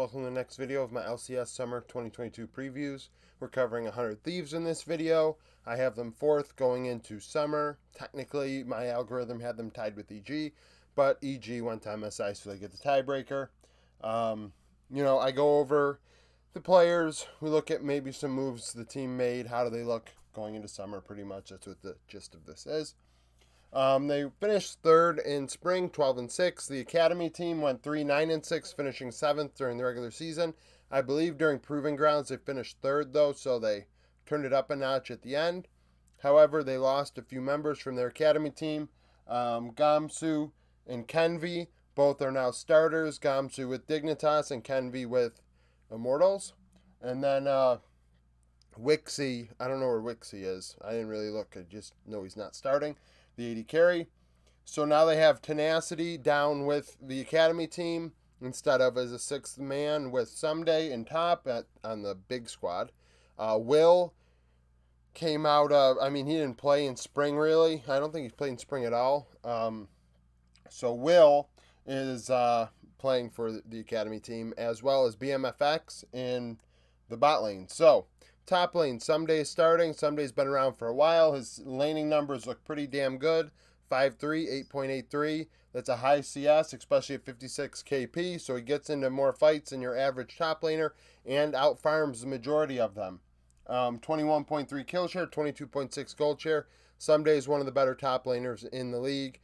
welcome to the next video of my LCS Summer 2022 previews. We're covering 100 Thieves in this video. I have them 4th going into Summer. Technically, my algorithm had them tied with EG, but EG went to MSI, so they get the tiebreaker. I go over the players. We look at maybe some moves the team made. How do they look going into Summer, pretty much. That's what the gist of this is. They finished 3rd in spring, 12-6. The academy team went 3-9-6, finishing 7th during the regular season. I believe during Proving Grounds they finished 3rd, though, so they turned it up a notch at the end. However, they lost a few members from their academy team. Gamsu and Kenvi, both are now starters. Gamsu with Dignitas and Kenvi with Immortals. And then Wixie, I don't know where Wixie is. I didn't really look. I just know he's not starting. The 80 carry. So now they have Tenacity down with the academy team instead of as a 6th man with Someday in top on the big squad. Will came out he didn't play in spring really. I don't think he's played in spring at all. So Will is playing for the academy team, as well as BMFX in the bot lane. So top lane, Someday is starting. Someday's been around for a while. His laning numbers look pretty damn good. 5'3", 8.83. That's a high CS, especially at 56 KP. So he gets into more fights than your average top laner and outfarms the majority of them. 21.3 kill share, 22.6 gold share. Someday is one of the better top laners in the league.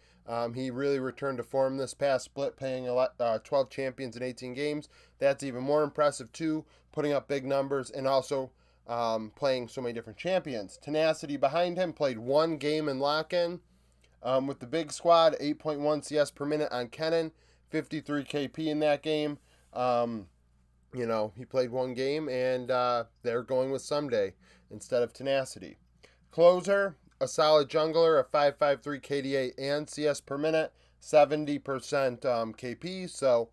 He really returned to form this past split, playing 12 champions in 18 games. That's even more impressive too, putting up big numbers and also playing so many different champions. Tenacity behind him played 1 game in lock-in with the big squad, 8.1 CS per minute on Kennen, 53 KP in that game. He played 1 game, and they're going with Someday instead of Tenacity. Closer, a solid jungler, a 5.53 KDA and CS per minute, 70% KP, so,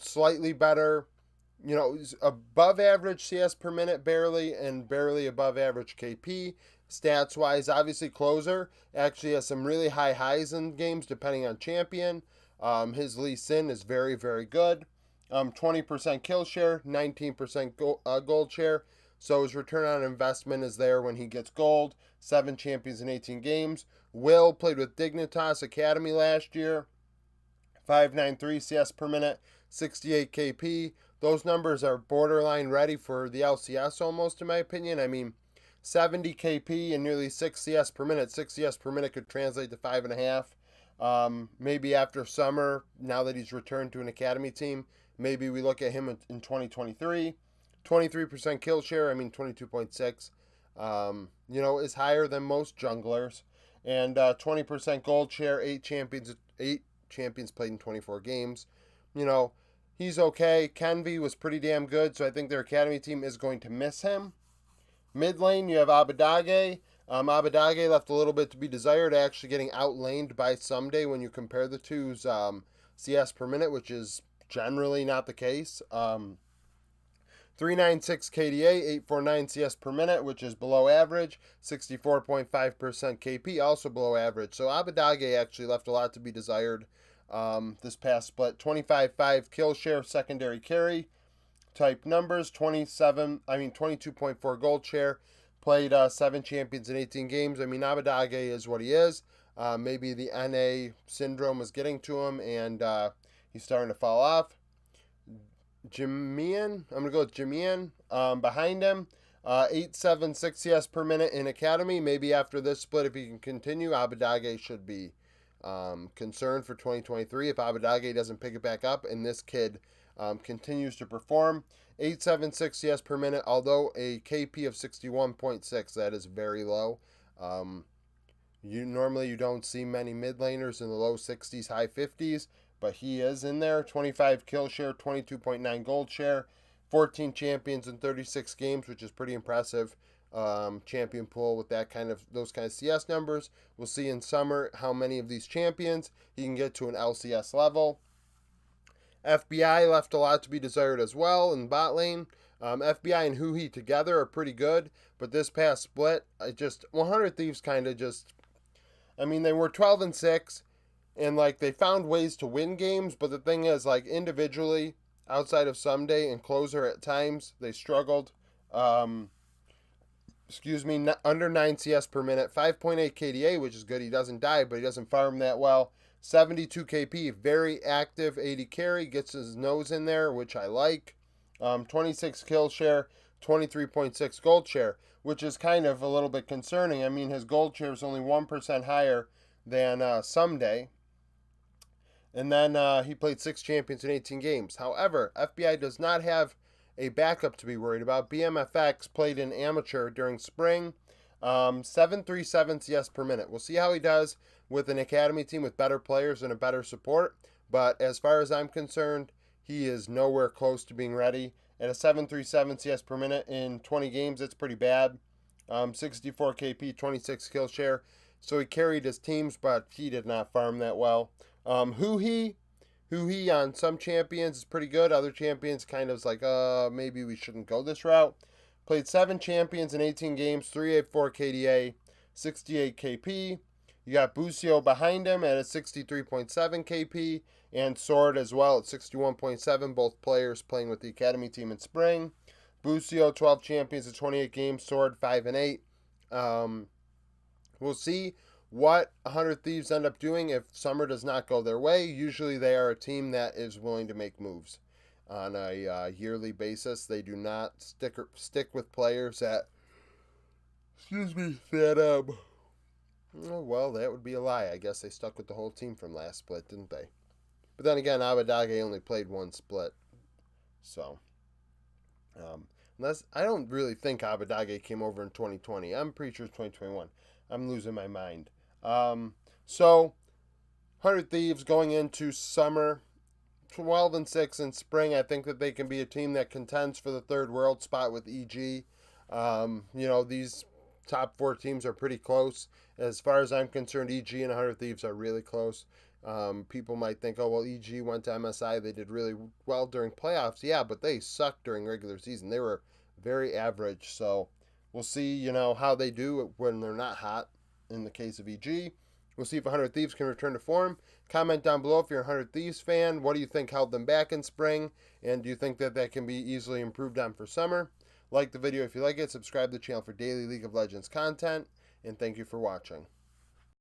slightly better. Above average CS per minute, barely, and barely above average KP. Stats-wise, obviously, Closer actually has some really high highs in games, depending on champion. His Lee Sin is very, very good. 20% kill share, 19% gold share. So his return on investment is there when he gets gold. 7 champions in 18 games. Will played with Dignitas Academy last year. 5.93 CS per minute, 68 KP. Those numbers are borderline ready for the LCS almost, in my opinion. 70 KP and nearly 6 CS per minute. 6 CS per minute could translate to 5.5. Maybe after summer, now that he's returned to an academy team, maybe we look at him in 2023. 23% kill share, 22.6. Is higher than most junglers. And 20% gold share, 8 champions played in 24 games. He's okay. Kenvi was pretty damn good, so I think their academy team is going to miss him. Mid lane, you have Abadage. Abadage left a little bit to be desired, actually getting outlaned by Someday when you compare the two's CS per minute, which is generally not the case. 396 KDA, 849 CS per minute, which is below average. 64.5% KP, also below average. So Abadage actually left a lot to be desired this past split. 25.5 kill share, secondary carry type numbers. 22.4 gold share. Played 7 champions in 18 games. Abadage is what he is. Maybe the NA syndrome is getting to him, and he's starting to fall off. Jimian, I'm going to go with Jimian. Behind him, 8.76 CS per minute in academy. Maybe after this split, if he can continue, Abadage should be concerned for 2023 if Abadage doesn't pick it back up and this kid continues to perform. 8.76 CS per minute, although a KP of 61.6, that is very low. You don't see many mid laners in the low 60s, high 50s, but he is in there. 25 kill share, 22.9 gold share, 14 champions in 36 games, which is pretty impressive. Champion pool with those kind of CS numbers. We'll see in summer how many of these champions he can get to an LCS level. FBI left a lot to be desired as well in bot lane. FBI and Huhi together are pretty good, but this past split, 100 Thieves they were 12-6, and they found ways to win games, but the thing is, individually, outside of Someday and Closer at times, they struggled. Um, Under 9 CS per minute, 5.8 KDA, which is good. He doesn't die, but he doesn't farm that well. 72 KP, very active 80 carry, gets his nose in there, which I like. 26 kill share, 23.6 gold share, which is kind of a little bit concerning. I mean, his gold share is only 1% higher than Someday. And then he played 6 champions in 18 games. However, FBI does not have a backup to be worried about. BMFX played in amateur during spring, 737 CS per minute. We'll see how he does with an academy team with better players and a better support. But as far as I'm concerned, he is nowhere close to being ready. At a 737 CS per minute in 20 games, it's pretty bad. 64 KP, 26 kill share. So he carried his teams, but he did not farm that well. Who he on some champions is pretty good. Other champions kind of is like, maybe we shouldn't go this route. Played 7 champions in 18 games, 384 KDA, 68 KP. You got Busio behind him at a 63.7 KP, and Sword as well at 61.7. Both players playing with the academy team in spring. Busio 12 champions in 28 games, Sword 5 and 8. We'll see what 100 Thieves end up doing if summer does not go their way. Usually they are a team that is willing to make moves on a yearly basis. They do not stick with players that, oh, well, that would be a lie. I guess they stuck with the whole team from last split, didn't they? But then again, Abadage only played one split. So, unless I don't really think Abadage came over in 2020. I'm pretty sure it's 2021. I'm losing my mind. So 100 Thieves going into summer, 12-6 in spring. I think that they can be a team that contends for the third world spot with EG. These top 4 teams are pretty close. As far as I'm concerned, EG and 100 Thieves are really close. People might think, oh, well, EG went to MSI. They did really well during playoffs. Yeah, but they sucked during regular season. They were very average. So we'll see, how they do when they're not hot in the case of EG. We'll see if 100 Thieves can return to form. Comment down below if you're a 100 Thieves fan. What do you think held them back in spring? And do you think that that can be easily improved on for summer? Like the video if you like it. Subscribe to the channel for daily League of Legends content. And thank you for watching.